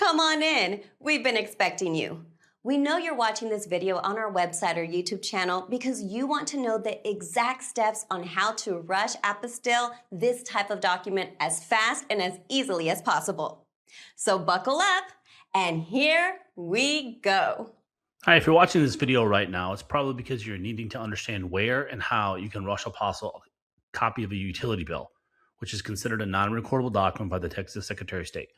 Come on in. We've been expecting you. We know you're watching this video on our website or YouTube channel because you want to know the exact steps on how to rush apostille this type of document as fast and as easily as possible. So buckle up, and here we go. Hi, if you're watching this video right now, it's probably because you're needing to understand where and how you can rush Apostille a copy of a utility bill, which is considered a non-recordable document by the Texas Secretary of State.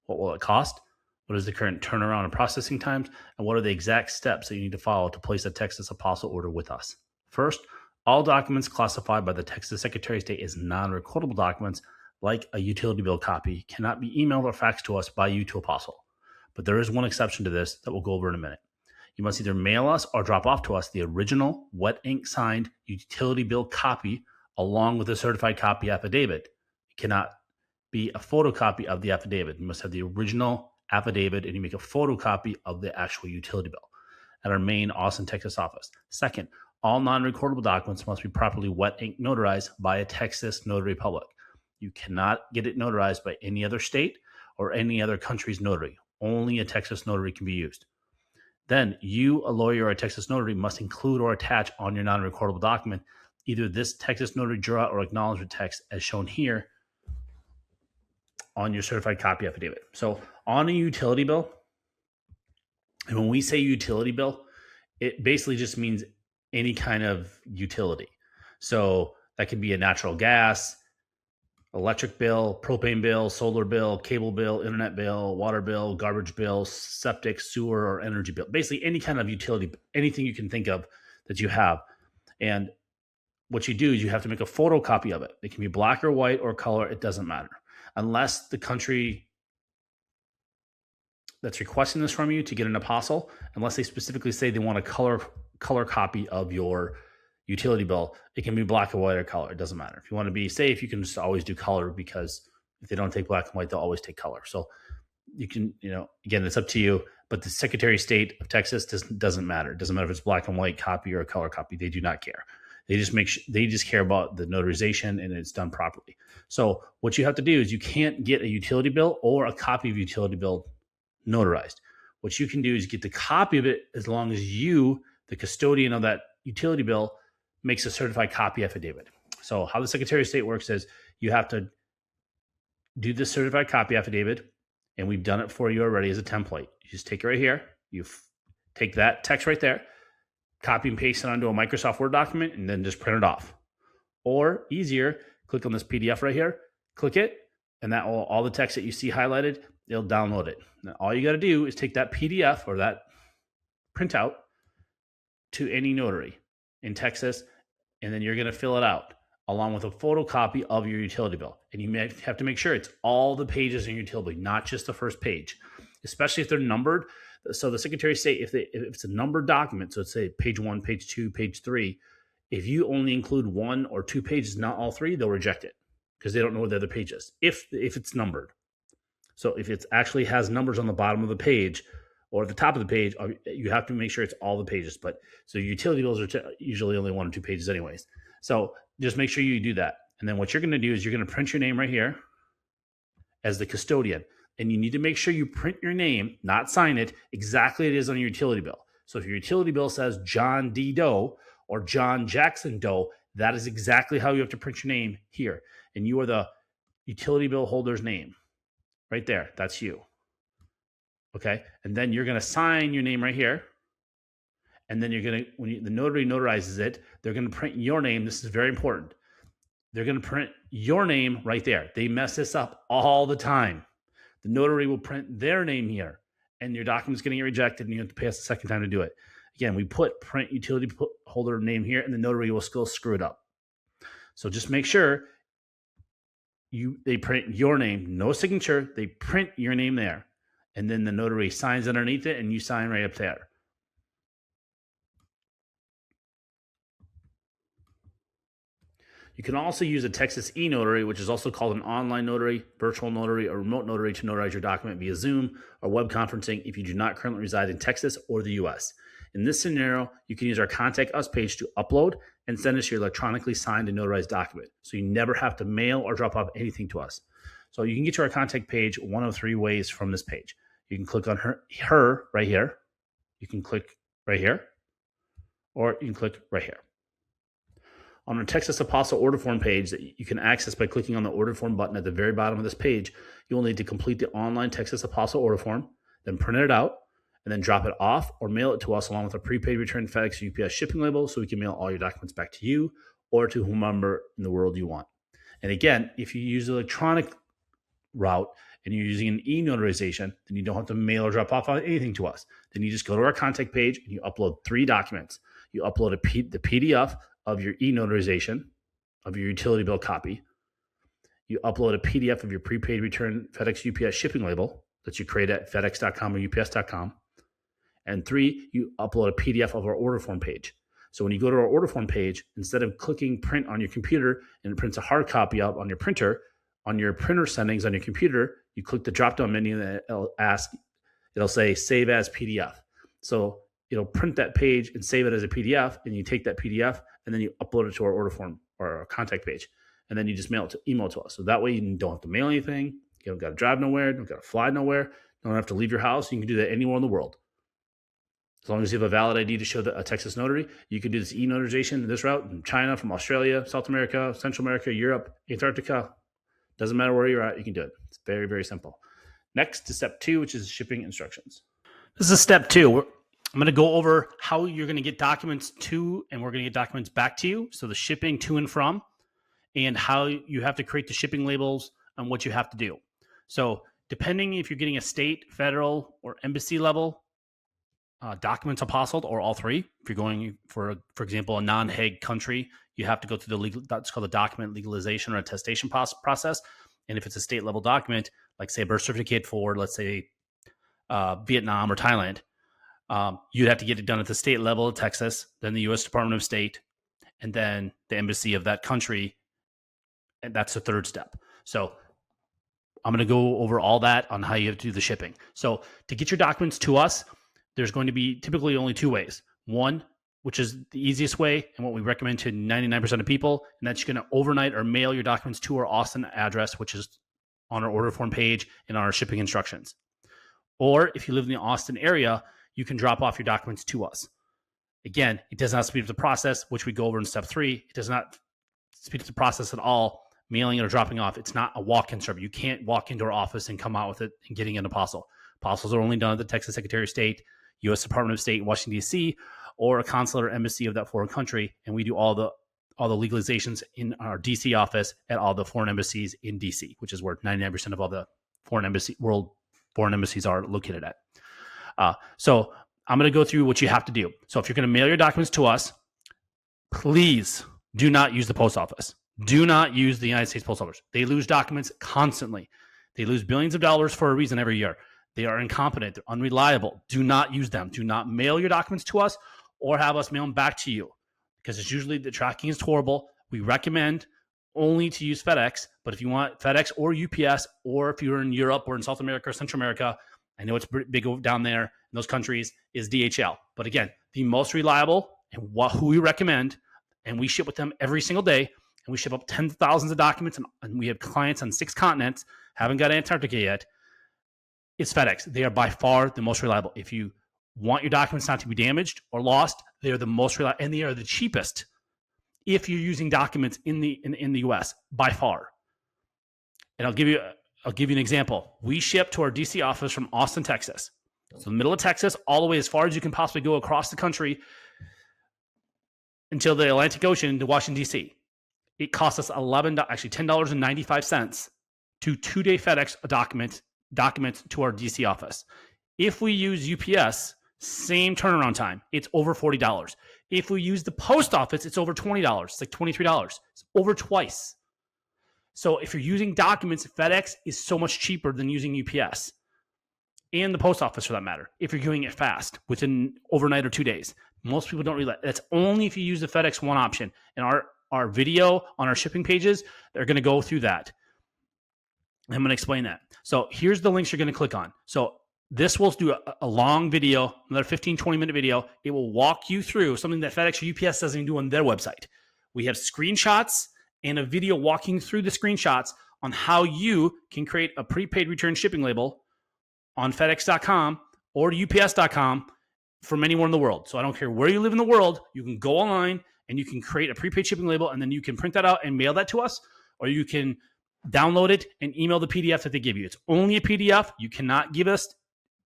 What will it cost? What is the current turnaround and processing times? And what are the exact steps that you need to follow to place a Texas Apostille order with us? First, all documents classified by the Texas Secretary of State as non-recordable documents, like a utility bill copy, cannot be emailed or faxed to us by you to Apostille. But there is one exception to this that we'll go over in a minute. You must either mail us or drop off to us the original wet ink signed utility bill copy along with a certified copy affidavit. It cannot be a photocopy of the affidavit. You must have the original affidavit and you make a photocopy of the actual utility bill at our main Austin, Texas office. Second, all non-recordable documents must be properly wet ink notarized by a Texas notary public. You cannot get it notarized by any other state or any other country's notary. Only a Texas notary can be used. Then you, a lawyer or a Texas notary, must include or attach on your non-recordable document either this Texas notary jura or acknowledgement text as shown here on your certified copy affidavit. So on a utility bill, and when we say utility bill, it basically just means any kind of utility. So that could be a natural gas, electric bill, propane bill, solar bill, cable bill, internet bill, water bill, garbage bill, septic, sewer, or energy bill. Basically any kind of utility, anything you can think of that you have. And what you do is you have to make a photocopy of it. It can be black or white or color. It doesn't matter. Unless the country that's requesting this from you to get an apostille, unless they specifically say they want a color copy of your utility bill, it can be black or white or color. It doesn't matter. If you want to be safe, you can just always do color, because if they don't take black and white, they'll always take color. So you can, again, it's up to you. But the Secretary of State of Texas doesn't matter. It doesn't matter if it's black and white copy or a color copy. They do not care. They just care about the notarization and it's done properly. So what you have to do is you can't get a utility bill or a copy of utility bill notarized. What you can do is get the copy of it as long as you, the custodian of that utility bill, makes a certified copy affidavit. So how the Secretary of State works is you have to do this certified copy affidavit, and we've done it for you already as a template. You just take it right here. You take that text right there, copy and paste it onto a Microsoft Word document, and then just print it off. Or easier, click on this PDF right here, click it, and that will, all the text that you see highlighted, it'll download it. Now, all you got to do is take that PDF or that printout to any notary in Texas, and then you're going to fill it out along with a photocopy of your utility bill. And you may have to make sure it's all the pages in your utility bill, not just the first page, especially if they're numbered. So the Secretary of State, if it's a numbered document, so let's say page 1, page 2, page 3, if you only include 1 or 2 pages, not all 3, they'll reject it because they don't know where the other page is, if it's numbered. So if it actually has numbers on the bottom of the page or at the top of the page, you have to make sure it's all the pages. But so utility bills are usually only 1 or 2 pages anyways. So just make sure you do that. And then what you're going to do is you're going to print your name right here as the custodian. And you need to make sure you print your name, not sign it, exactly as it is on your utility bill. So if your utility bill says John D. Doe or John Jackson Doe, that is exactly how you have to print your name here. And you are the utility bill holder's name. Right there, that's you. Okay, and then you're going to sign your name right here. And then you're going to, when the notary notarizes it, they're going to print your name. This is very important. They're going to print your name right there. They mess this up all the time. The notary will print their name here, and your document's going to get rejected, and you have to pay us a second time to do it. Again, we put print utility holder name here, and the notary will still screw it up. So just make sure they print your name, no signature. They print your name there, and then the notary signs underneath it, and you sign right up there. You can also use a Texas e-notary, which is also called an online notary, virtual notary, or remote notary to notarize your document via Zoom or web conferencing if you do not currently reside in Texas or the U.S. In this scenario, you can use our Contact Us page to upload and send us your electronically signed and notarized document, so you never have to mail or drop off anything to us. So you can get to our contact page one of 3 ways from this page. You can click on her right here. You can click right here, or you can click right here. On our Texas Apostille order form page that you can access by clicking on the order form button at the very bottom of this page, you will need to complete the online Texas Apostille order form, then print it out, and then drop it off or mail it to us along with a prepaid return FedEx or UPS shipping label so we can mail all your documents back to you or to whomever in the world you want. And again, if you use the electronic route and you're using an e-notarization, then you don't have to mail or drop off anything to us. Then you just go to our contact page and you upload 3 documents. You upload the PDF of your e-notarization of your utility bill copy. You upload a PDF of your prepaid return FedEx UPS shipping label that you create at fedex.com or ups.com. And 3, you upload a PDF of our order form page. So when you go to our order form page, instead of clicking print on your computer and it prints a hard copy up on your printer settings on your computer, you click the drop-down menu and it'll say save as PDF. So it'll print that page and save it as a PDF, and you take that PDF and then you upload it to our order form or our contact page. And then you just email it to us. So that way you don't have to mail anything. You don't got to drive nowhere. Don't got to fly nowhere. Don't have to leave your house. You can do that anywhere in the world. As long as you have a valid ID to show a Texas notary, you can do this e-notarization, this route in China, from Australia, South America, Central America, Europe, Antarctica. Doesn't matter where you're at, you can do it. It's very, very simple. Next to step 2, which is shipping instructions. This is step 2. I'm going to go over how you're going to get documents to, and we're going to get documents back to you. So the shipping to and from, and how you have to create the shipping labels and what you have to do. So depending if you're getting a state, federal, or embassy level documents apostilled, or all 3. If you're going for example, a non-Hague country, you have to go through that's called the document legalization or attestation process. And if it's a state level document, like say a birth certificate for, let's say, Vietnam or Thailand, you'd have to get it done at the state level of Texas, then the U.S. Department of State, and then the embassy of that country. And that's the 3rd step. So I'm going to go over all that on how you have to do the shipping. So to get your documents to us, there's going to be typically only 2 ways. One, which is the easiest way and what we recommend to 99% of people, and that's you're going to overnight or mail your documents to our Austin address, which is on our order form page and on our shipping instructions. Or if you live in the Austin area, you can drop off your documents to us. Again, it does not speed up the process, which we go over in step 3. It does not speed up the process at all, mailing it or dropping off. It's not a walk-in service. You can't walk into our office and come out with it and getting an apostille. Apostils are only done at the Texas Secretary of State, U.S. Department of State in Washington, D.C., or a consulate or embassy of that foreign country, and we do all the legalizations in our D.C. office at all the foreign embassies in D.C., which is where 99% of all the foreign embassies are located at. So I'm going to go through what you have to do. So if you're going to mail your documents to us, please do not use the post office. Do not use the United States Post Office. They lose documents constantly. They lose billions of dollars for a reason every year. They are incompetent. They're unreliable. Do not use them. Do not mail your documents to us or have us mail them back to you, because it's usually the tracking is horrible. We recommend only to use FedEx, but if you want FedEx or UPS, or if you're in Europe or in South America or Central America, I know it's big down there in those countries, is DHL. But again, the most reliable and who we recommend, and we ship with them every single day, and we ship up tens of thousands of documents, and we have clients on 6 continents, haven't got Antarctica yet, is FedEx. They are by far the most reliable. If you want your documents not to be damaged or lost, they are the most reliable, and they are the cheapest if you're using documents in the US by far. And I'll give you an example. We ship to our DC office from Austin, Texas. So the middle of Texas, all the way as far as you can possibly go across the country until the Atlantic Ocean to Washington, D.C. It costs us $10.95 to 2-day FedEx documents to our DC office. If we use UPS, same turnaround time, it's over $40. If we use the post office, it's over $20. It's like $23. It's over twice. So if you're using documents, FedEx is so much cheaper than using UPS and the post office for that matter, if you're doing it fast within overnight or 2 days. Most people don't realize that's only if you use the FedEx One option. And our video on our shipping pages, they're going to go through that. I'm going to explain that. So here's the links you're going to click on. So this will do a long video, another 15, 20-minute video. It will walk you through something that FedEx or UPS doesn't even do on their website. We have screenshots and a video walking through the screenshots on how you can create a prepaid return shipping label on FedEx.com or UPS.com from anywhere in the world. So I don't care where you live in the world, you can go online and you can create a prepaid shipping label, and then you can print that out and mail that to us, or you can download it and email the PDF that they give you. It's only a PDF. You cannot give us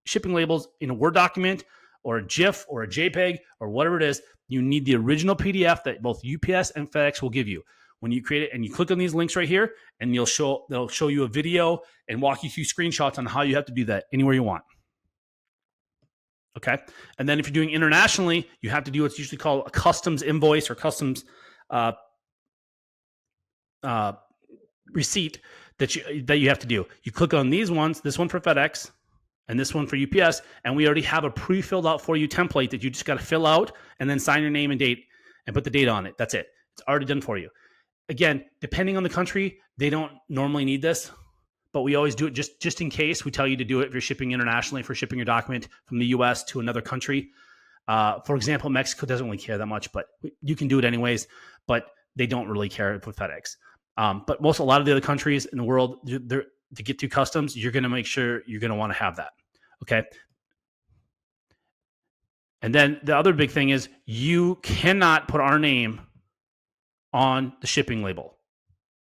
shipping labels in a Word document or a GIF or a JPEG or whatever it is. You need the original PDF that both UPS and FedEx will give you. When you create it and you click on these links right here, and they'll show you a video and walk you through screenshots on how you have to do that anywhere you want. Okay. And then if you're doing internationally, you have to do what's usually called a customs invoice or customs receipt that you have to do. You click on these ones, this one for FedEx and this one for UPS, and we already have a pre-filled out for you template that you just got to fill out and then sign your name and date and put the date on it. That's it. It's already done for you. Again, depending on the country, they don't normally need this, but we always do it just in case. We tell you to do it if you're shipping internationally, for shipping your document from the US to another country. For example, Mexico doesn't really care that much, but you can do it anyways, but they don't really care with FedEx. But a lot of the other countries in the world, to get through customs, you're going to make sure you're going to want to have that. Okay. And then the other big thing is you cannot put our name on the shipping label.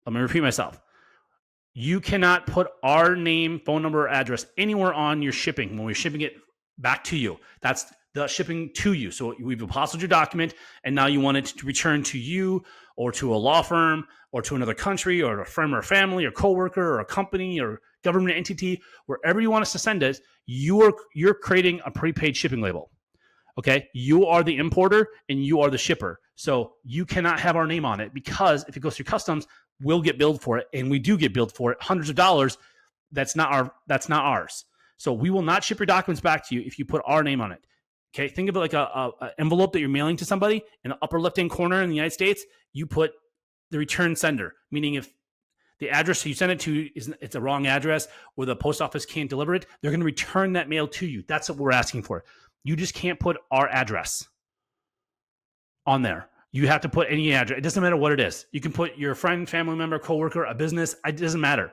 Let me repeat myself. You cannot put our name, phone number, or address anywhere on your shipping when we're shipping it back to you. That's the shipping to you. So we've apostilled your document, and now you want it to return to you or to a law firm or to another country or a friend or family or coworker or a company or government entity, wherever you want us to send it. You're creating a prepaid shipping label. Okay, you are the importer and you are the shipper. So you cannot have our name on it, because if it goes through customs, we'll get billed for it, and we do get billed for it, hundreds of dollars. That's not ours. So we will not ship your documents back to you if you put our name on it. Okay, think of it like a envelope that you're mailing to somebody. In the upper left-hand corner in the United States, you put the return sender, meaning if the address you send it to it's a wrong address or the post office can't deliver it, they're going to return that mail to you. That's what we're asking for. You just can't put our address on there. You have to put any address. It doesn't matter what it is. You can put your friend, family member, coworker, a business. It doesn't matter.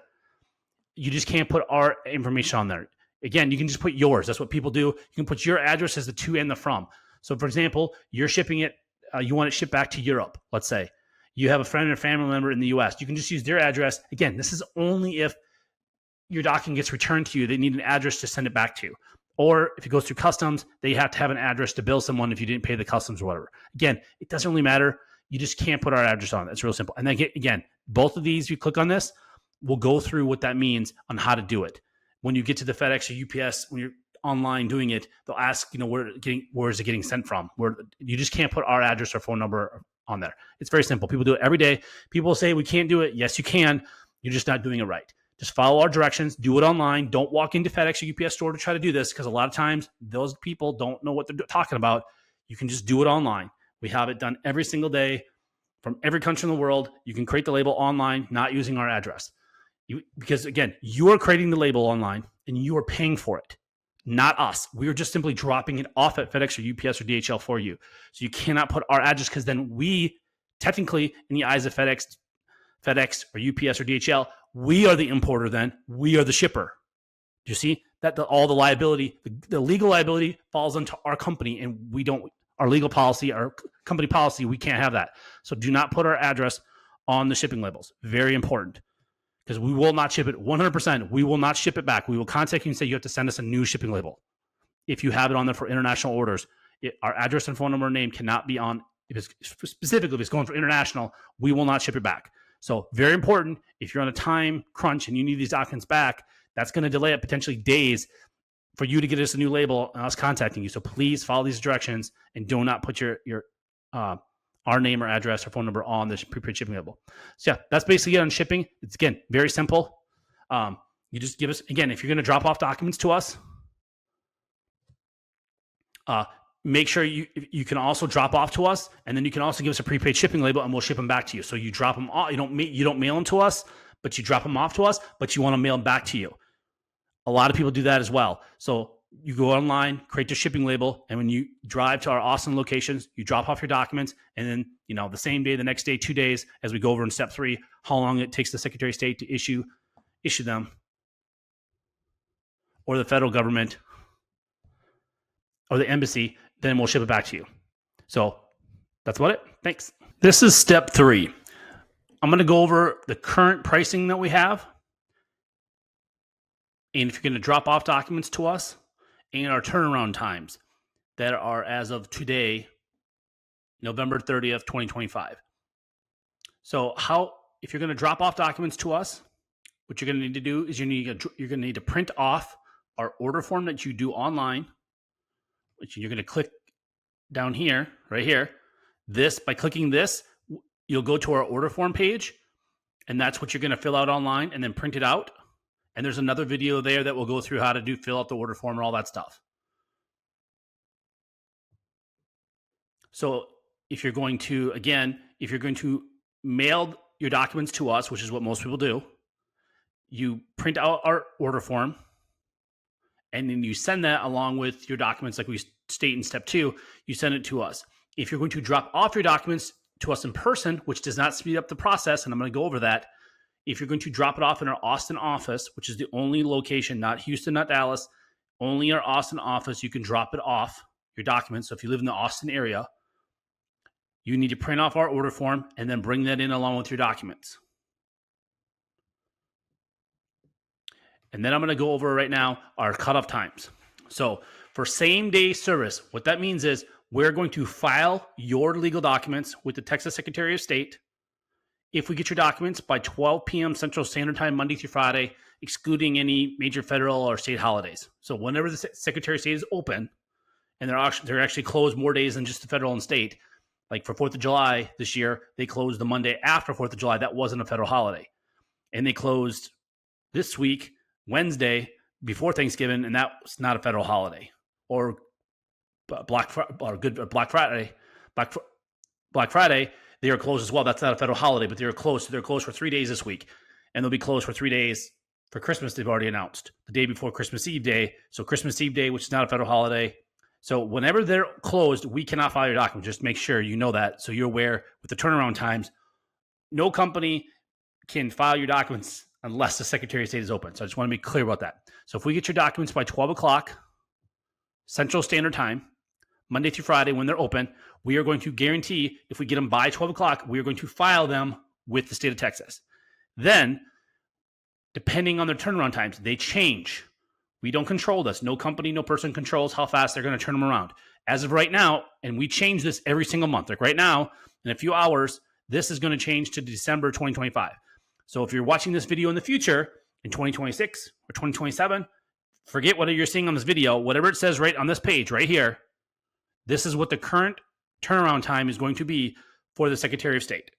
You just can't put our information on there. Again, you can just put yours. That's what people do. You can put your address as the to and the from. So, for example, you're shipping it. You want it shipped back to Europe, let's say. You have a friend or family member in the U.S. You can just use their address. Again, this is only if your document gets returned to you. They need an address to send it back to. Or if it goes through customs, they have to have an address to bill someone if you didn't pay the customs or whatever. Again, it doesn't really matter. You just can't put our address on it. It's real simple. And then again, both of these, you click on this, we'll go through what that means on how to do it. When you get to the FedEx or UPS, when you're online doing it, they'll ask, where is it getting sent from? Where you just can't put our address or phone number on there. It's very simple. People do it every day. People say we can't do it. Yes, you can. You're just not doing it right. Just follow our directions. Do it online. Don't walk into FedEx or UPS store to try to do this, because a lot of times those people don't know what they're talking about. You can just do it online. We have it done every single day from every country in the world. You can create the label online, not using our address. Because again, you are creating the label online and you are paying for it, not us. We are just simply dropping it off at FedEx or UPS or DHL for you. So you cannot put our address, because then we technically, in the eyes of FedEx or UPS or DHL, we are the importer. Then we are the shipper. Do you see that all the liability, the legal liability falls onto our company, and we don't, our legal policy, our company policy, we can't have that. So do not put our address on the shipping labels. Very important, because we will not ship it 100%. We will not ship it back. We will contact you and say you have to send us a new shipping label. If you have it on there for international orders, our address and phone number and name cannot be on. Specifically, if it's going for international, we will not ship it back. So very important. If you're on a time crunch and you need these documents back, that's going to delay it potentially days for you to get us a new label and us contacting you. So please follow these directions and do not put your our name or address or phone number on this prepaid shipping label. So yeah, that's basically it on shipping. It's, again, very simple. You just give us, again, if you're going to drop off documents to us, make sure you can also drop off to us, and then you can also give us a prepaid shipping label, and we'll ship them back to you. So you drop them off. You don't mail them to us, but you drop them off to us, but you want to mail them back to you. A lot of people do that as well. So you go online, create your shipping label, and when you drive to our Austin locations, you drop off your documents, and then the same day, the next day, 2 days, as we go over in step 3, how long it takes the Secretary of State to issue them. or the federal government or the embassy, then we'll ship it back to you. So that's about it. Thanks. This is step 3. I'm going to go over the current pricing that we have, and if you're going to drop off documents to us, and our turnaround times that are as of today, November 30th, 2025. So if you're going to drop off documents to us, what you're going to need to do is you're going to need to print off our order form that you do online, which you're going to click down here, right here. By clicking this, you'll go to our order form page, and that's what you're going to fill out online and then print it out. And there's another video there that will go through how to fill out the order form and all that stuff. So if you're going to mail your documents to us, which is what most people do, you print out our order form, and then you send that along with your documents like we state in step 2, you send it to us. If you're going to drop off your documents to us in person, which does not speed up the process, and I'm going to go over that, if you're going to drop it off in our Austin office, which is the only location, not Houston, not Dallas, only our Austin office, you can drop it off, your documents. So if you live in the Austin area, you need to print off our order form and then bring that in along with your documents. And then I'm going to go over right now our cutoff times. So for same-day service, what that means is we're going to file your legal documents with the Texas Secretary of State if we get your documents by 12 p.m. Central Standard Time, Monday through Friday, excluding any major federal or state holidays. So whenever the Secretary of State is open, and they're actually closed more days than just the federal and state, like for 4th of July this year, they closed the Monday after 4th of July. That wasn't a federal holiday. And they closed this week, Wednesday, before Thanksgiving, and that was not a federal holiday. Or Black Friday, they are closed as well. That's not a federal holiday, but they're closed. So they're closed for 3 days this week. And they'll be closed for 3 days for Christmas, they've already announced. The day before Christmas Eve Day. So Christmas Eve Day, which is not a federal holiday. So whenever they're closed, we cannot file your document. Just make sure you know that so you're aware with the turnaround times. No company can file your documents unless the Secretary of State is open. So I just want to be clear about that. So if we get your documents by 12 o'clock Central Standard Time, Monday through Friday when they're open, we are going to guarantee if we get them by 12 o'clock, we are going to file them with the state of Texas. Then, depending on their turnaround times, they change. We don't control this. No company, no person controls how fast they're going to turn them around. As of right now, and we change this every single month. Like right now, in a few hours, this is going to change to December 2025. So if you're watching this video in the future, in 2026 or 2027, forget what you're seeing on this video. Whatever it says right on this page, right here, this is what the current turnaround time is going to be for the Secretary of State.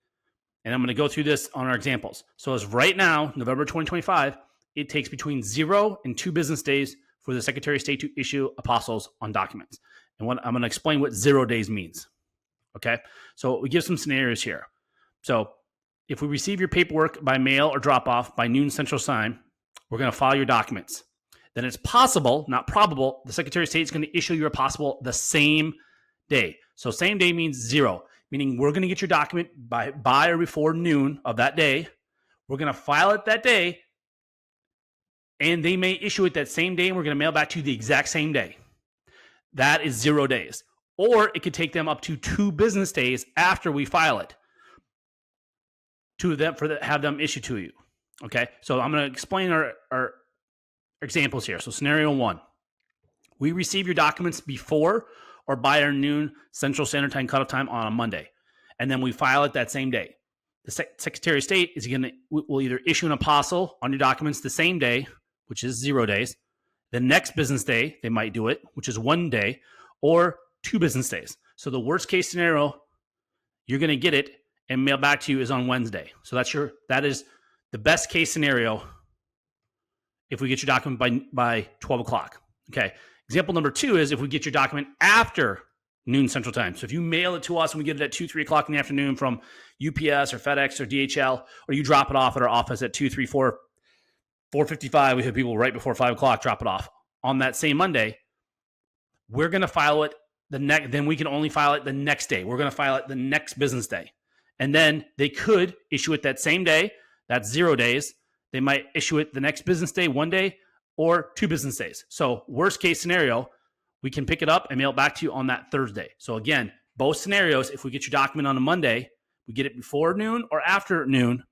And I'm going to go through this on our examples. So as right now, November 2025, it takes between 0 and 2 business days for the Secretary of State to issue apostilles on documents. And I'm going to explain what 0 days means. Okay? So we give some scenarios here. So if we receive your paperwork by mail or drop off by noon Central Time, we're going to file your documents. Then it's possible, not probable, the Secretary of State is going to issue your apostille the same day. So same day means 0, meaning we're going to get your document by or before noon of that day. We're going to file it that day, and they may issue it that same day, and we're going to mail back to you the exact same day. That is 0 days. Or it could take them up to 2 business days after we file it to them have them issued to you. Okay, so I'm going to explain our examples here. So scenario 1, we receive your documents before or by our noon Central Standard Time cutoff time on a Monday, and then we file it that same day. The Secretary of State will either issue an apostille on your documents the same day, which is 0 days. The next business day, they might do it, which is 1 day, or 2 business days. So the worst case scenario, you're going to get it and mail back to you is on Wednesday. So that is the best case scenario if we get your document by 12 o'clock. Okay. Example number 2 is if we get your document after noon Central Time. So if you mail it to us and we get it at 2, 3 o'clock in the afternoon from UPS or FedEx or DHL, or you drop it off at our office at 2, 3, 4, 4:55, we have people right before 5 o'clock drop it off on that same Monday, we're going to file it then we can only file it the next day. We're going to file it the next business day. And then they could issue it that same day. That's 0 days. They might issue it the next business day, 1 day, or 2 business days. So worst case scenario, we can pick it up and mail it back to you on that Thursday. So again, both scenarios, if we get your document on a Monday, we get it before noon or after noon,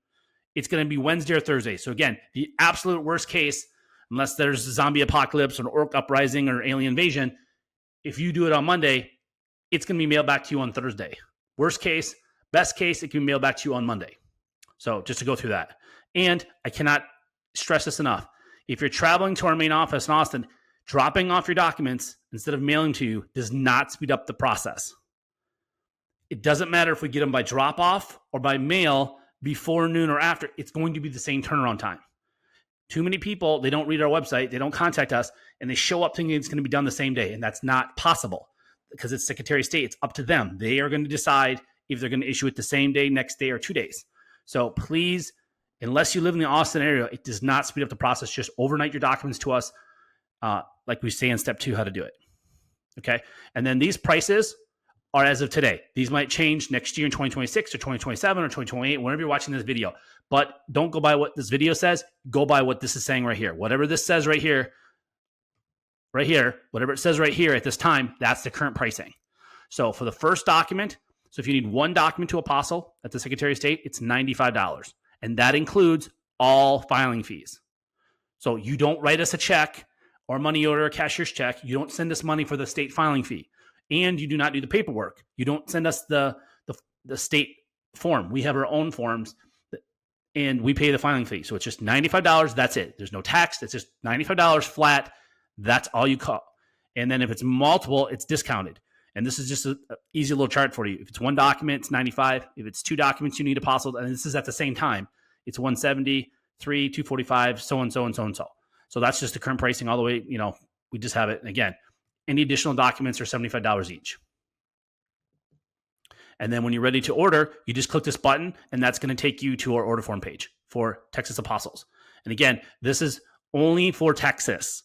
it's going to be Wednesday or Thursday. So again, the absolute worst case, unless there's a zombie apocalypse or an orc uprising or alien invasion, if you do it on Monday, it's going to be mailed back to you on Thursday. Worst case, best case, it can be mailed back to you on Monday. So just to go through that. And I cannot stress this enough. If you're traveling to our main office in Austin, dropping off your documents instead of mailing to you does not speed up the process. It doesn't matter if we get them by drop off or by mail before noon or after. It's going to be the same turnaround time. Too many people, they don't read our website, they don't contact us, and they show up thinking it's going to be done the same day. And that's not possible because it's Secretary of State. It's up to them. They are going to decide if they're going to issue it the same day, next day, or 2 days. So please, unless you live in the Austin area, it does not speed up the process. Just overnight your documents to us, like we say in step 2, how to do it. Okay. And then these prices are as of today. These might change next year in 2026 or 2027 or 2028, whenever you're watching this video. But don't go by what this video says. Go by what this is saying right here. Whatever this says right here, whatever it says right here at this time, that's the current pricing. So for the first document, so if you need one document to Apostille at the Secretary of State, it's $95. And that includes all filing fees. So you don't write us a check or money order, a cashier's check. You don't send us money for the state filing fee. And you do not do the paperwork. You don't send us the state form. We have our own forms and we pay the filing fee. So it's just $95. That's it. There's no tax. It's just $95 flat. That's all you call. And then if it's multiple, it's discounted. And this is just an easy little chart for you. If it's one document, it's $95. If it's 2 documents, you need Apostille. And this is at the same time. It's $170, 3, $245, so on, so on, so on, so. So that's just the current pricing all the way. We just have it. And again, any additional documents are $75 each. And then when you're ready to order, you just click this button, and that's going to take you to our order form page for Texas Apostles. And again, this is only for Texas.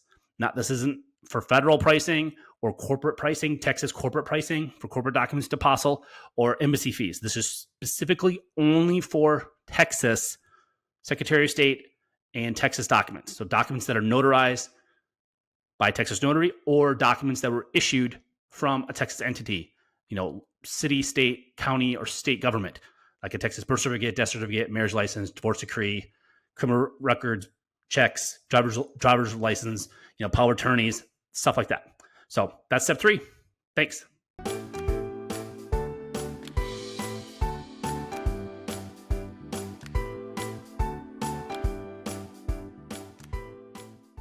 This isn't for federal pricing or corporate pricing, Texas corporate pricing for corporate documents to Apostille or embassy fees. This is specifically only for Texas Secretary of State and Texas documents. So documents that are notarized by Texas notary or documents that were issued from a Texas entity, city, state, county, or state government, like a Texas birth certificate, death certificate, marriage license, divorce decree, criminal records, checks, driver's license, power attorneys, stuff like that. So that's step 3. Thanks.